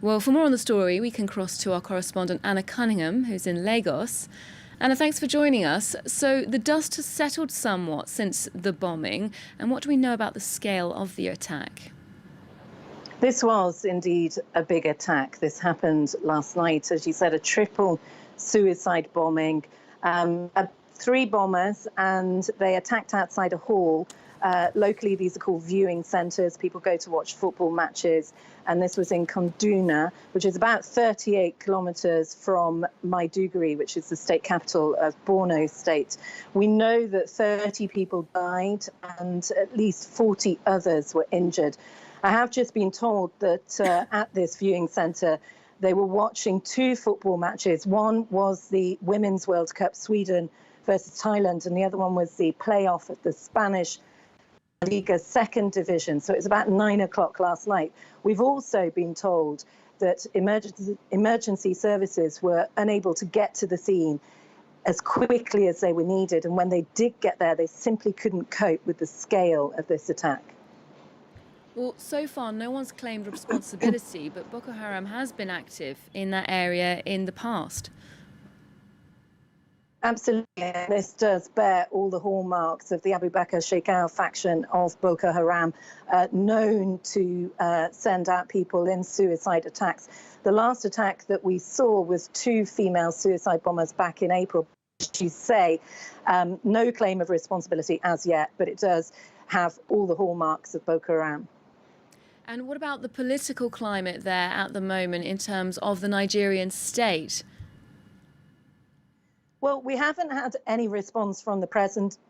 Well, for more on the story, we can cross to our correspondent Anna Cunningham, who's in Lagos. Anna, thanks for joining us. So the dust has settled somewhat since the bombing. And what do we know about the scale of the attack? This was indeed a big attack. This happened last night, as you said, a triple suicide bombing. 3 bombers, and they attacked outside a hall. Locally, these are called viewing centres. People go to watch football matches. And this was in Kaduna, which is about 38 kilometres from Maiduguri, which is the state capital of Borno State. We know that 30 people died and at least 40 others were injured. I have just been told that at this viewing centre, they were watching 2 football matches. One was the Women's World Cup, Sweden versus Thailand, and the other one was the playoff at the Spanish Liga second division. So it was about 9 o'clock last night. We've also been told that emergency services were unable to get to the scene as quickly as they were needed. And when they did get there, they simply couldn't cope with the scale of this attack. Well, so far, no one's claimed responsibility, but Boko Haram has been active in that area in the past. Absolutely. This does bear all the hallmarks of the Abu Bakr Shekau faction of Boko Haram, known to send out people in suicide attacks. The last attack that we saw was 2 female suicide bombers back in April. As you say, no claim of responsibility as yet, but it does have all the hallmarks of Boko Haram. And what about the political climate there at the moment in terms of the Nigerian state? Well, we haven't had any response from the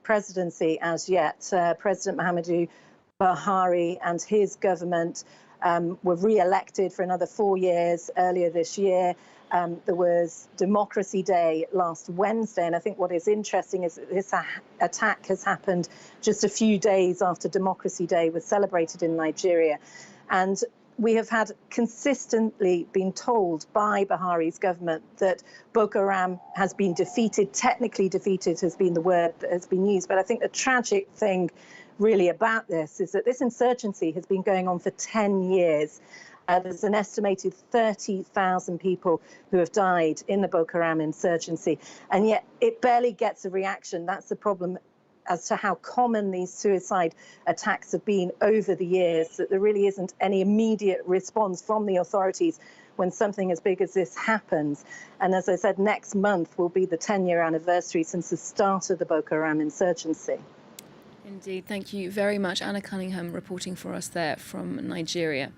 presidency as yet. President Muhammadu Buhari and his government were re-elected for another 4 years earlier this year. There was Democracy Day last Wednesday, and I think what is interesting is that this attack has happened just a few days after Democracy Day was celebrated in Nigeria. And we have had consistently been told by Buhari's government that Boko Haram has been defeated. Technically defeated has been the word that has been used. But I think the tragic thing really about this is that this insurgency has been going on for 10 years. There's an estimated 30,000 people who have died in the Boko Haram insurgency, and yet it barely gets a reaction. That's the problem as to how common these suicide attacks have been over the years, that there really isn't any immediate response from the authorities when something as big as this happens. And as I said, next month will be the 10-year anniversary since the start of the Boko Haram insurgency. Indeed. Thank you very much. Anna Cunningham reporting for us there from Nigeria.